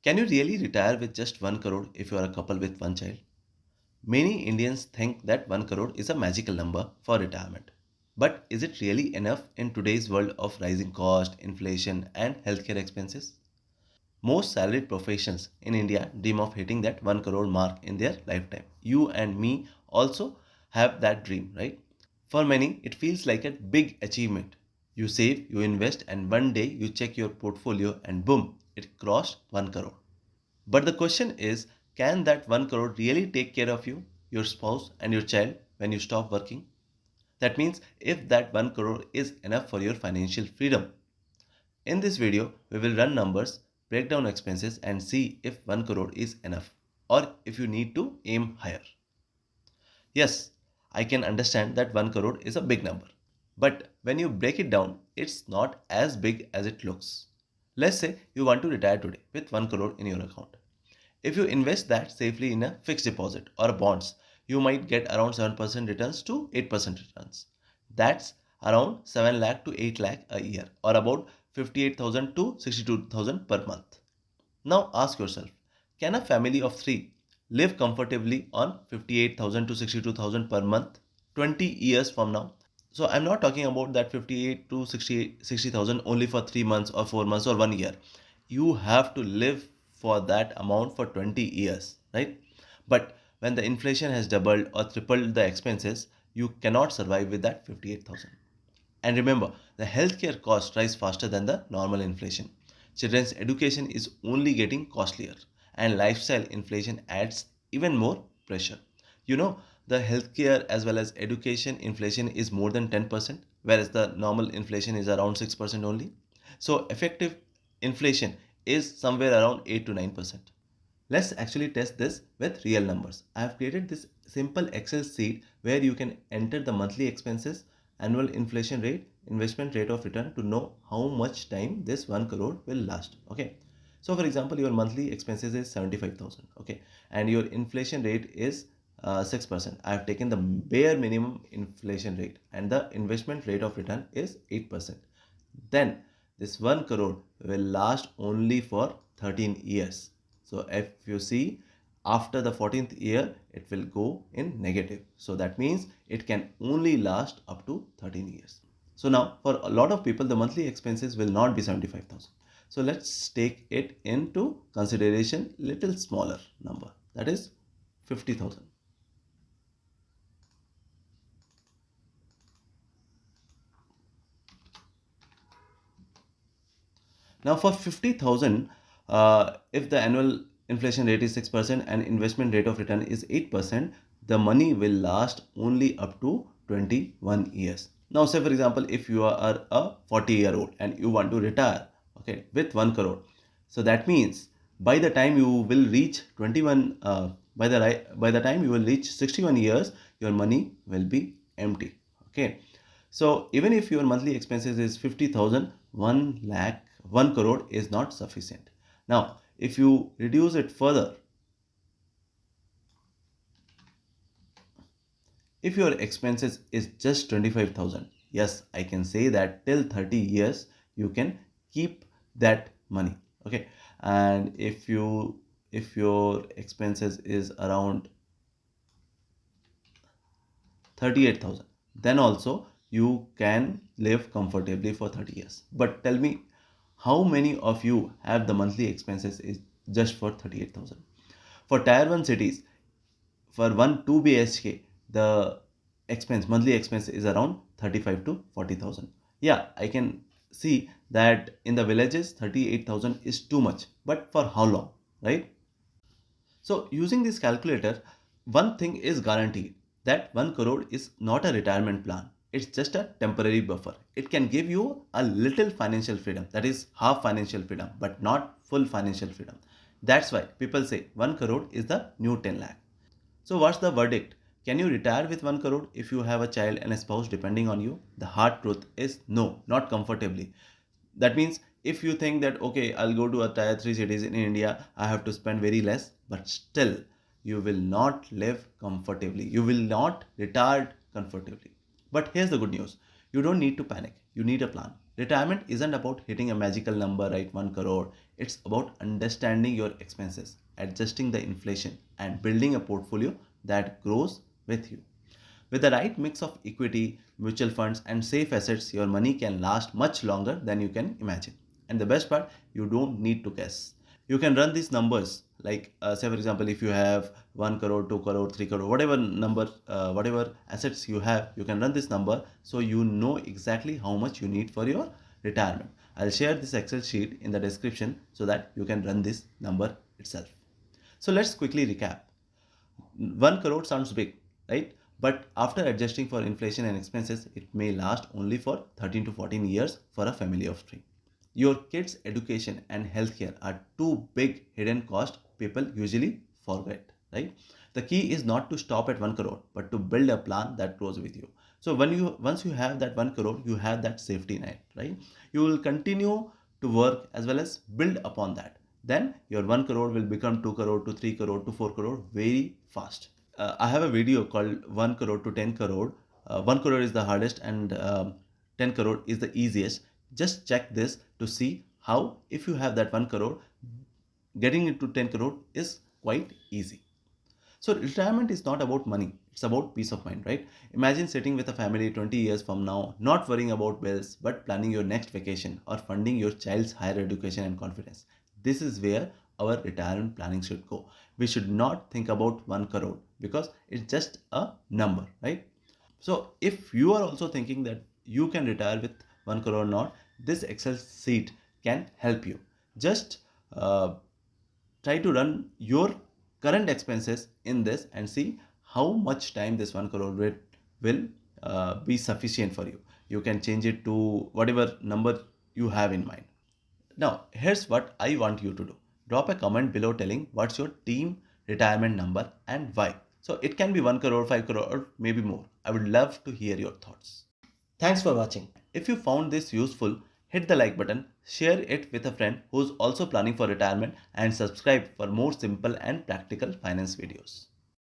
Can you really retire with just 1 crore if you are a couple with one child? Many Indians think that 1 crore is a magical number for retirement. But is it really enough in today's world of rising cost, inflation, and healthcare expenses? Most salaried professions in India dream of hitting that 1 crore mark in their lifetime. You and me also have that dream, right? For many, it feels like a big achievement. You save, you invest, and one day you check your portfolio and boom, it crossed 1 crore. But the question is, can that 1 crore really take care of you, your spouse, and your child when you stop working? That means if that 1 crore is enough for your financial freedom. In this video, we will run numbers, break down expenses, and see if 1 crore is enough or if you need to aim higher. Yes, I can understand that 1 crore is a big number. But when you break it down, it's not as big as it looks. Let's say you want to retire today with 1 crore in your account. If you invest that safely in a fixed deposit or bonds, you might get around 7% returns to 8% returns. That's around 7 lakh to 8 lakh a year or about 58,000 to 62,000 per month. Now ask yourself, can a family of 3 live comfortably on 58,000 to 62,000 per month 20 years from now? So I'm not talking about that 58 to 60,000 only for 3 months or 4 months or 1 year. You have to live for that amount for 20 years, right? But when the inflation has doubled or tripled the expenses, you cannot survive with that 58,000. And remember, the healthcare costs rise faster than the normal inflation. Children's education is only getting costlier, and lifestyle inflation adds even more pressure. You know, the healthcare as well as education inflation is more than 10%, whereas the normal inflation is around 6% only. So, effective inflation is somewhere around 8 to 9%. Let's actually test this with real numbers. I have created this simple Excel sheet where you can enter the monthly expenses, annual inflation rate, investment rate of return to know how much time this 1 crore will last. Okay. So for example, your monthly expenses is 75,000. Okay. And your inflation rate is 6%. I have taken the bare minimum inflation rate and the investment rate of return is 8%. Then this 1 crore will last only for 13 years. So if you see, after the 14th year, it will go in negative. So that means it can only last up to 13 years. So now for a lot of people, the monthly expenses will not be 75,000. So let's take it into consideration little smaller number, that is 50,000. Now for 50,000, if the annual inflation rate is 6% and investment rate of return is 8%, the money will last only up to 21 years. Now say for example, if you are a 40-year-old and you want to retire, okay, with 1 crore. So that means by the time you will reach 21, by the time you will reach 61 years, your money will be empty. Okay. So even if your monthly expenses is 50,000, 1 lakh, 1 crore is not sufficient. Now, if you reduce it further, if your expenses is just 25,000, yes, I can say that till 30 years, you can keep that money. Okay. And if your expenses is around 38,000, then also you can live comfortably for 30 years. But tell me, how many of you have the monthly expenses is just for 38,000? For tier 1 cities, for one 2 BHK, the monthly expense is around 35 to 40,000. Yeah, I can see that in the villages 38,000 is too much, but for how long, right? So using this calculator, one thing is guaranteed, that 1 crore is not a retirement plan. It's just a temporary buffer. It can give you a little financial freedom, that is half financial freedom, but not full financial freedom. That's why people say 1 crore is the new 10 lakh. So what's the verdict? Can you retire with 1 crore if you have a child and a spouse depending on you? The hard truth is no, not comfortably. That means if you think that okay, I'll go to a tier 3 cities in India, I have to spend very less, but still you will not live comfortably. You will not retire comfortably. But here's the good news. You don't need to panic. You need a plan. Retirement isn't about hitting a magical number, right? 1 crore. It's about understanding your expenses, adjusting the inflation, and building a portfolio that grows with you. With the right mix of equity, mutual funds, and safe assets, your money can last much longer than you can imagine. And the best part, you don't need to guess. You can run these numbers like, say, for example, if you have 1 crore, 2 crore, 3 crore, whatever number, whatever assets you have, you can run this number so you know exactly how much you need for your retirement. I'll share this Excel sheet in the description so that you can run this number itself. So let's quickly recap. 1 crore sounds big, right? But after adjusting for inflation and expenses, it may last only for 13 to 14 years for a family of three. Your kids' education and healthcare are two big hidden costs people usually forget, right? The key is not to stop at 1 crore, but to build a plan that grows with you. So once you have that 1 crore, you have that safety net, right? You will continue to work as well as build upon that. Then your 1 crore will become 2 crore to 3 crore to 4 crore very fast. I have a video called 1 crore to 10 crore. 1 crore is the hardest and 10 crore is the easiest. Just check this to see how, if you have that 1 crore, getting into 10 crore is quite easy. So retirement is not about money, it's about peace of mind, right? Imagine sitting with a family 20 years from now, not worrying about bills, but planning your next vacation or funding your child's higher education and confidence. This is where our retirement planning should go. We should not think about 1 crore because it's just a number, right? So if you are also thinking that you can retire with 1 crore or not, this Excel sheet can help you. Just uh, try to run your current expenses in this and see how much time this 1 crore rate will be sufficient for you. You can change it to whatever number you have in mind. Now, here's what I want you to do. Drop a comment below telling what's your team retirement number and why. So it can be 1 crore, 5 crore, or maybe more. I would love to hear your thoughts. Thanks for watching. If you found this useful, hit the like button, share it with a friend who's also planning for retirement, and subscribe for more simple and practical finance videos.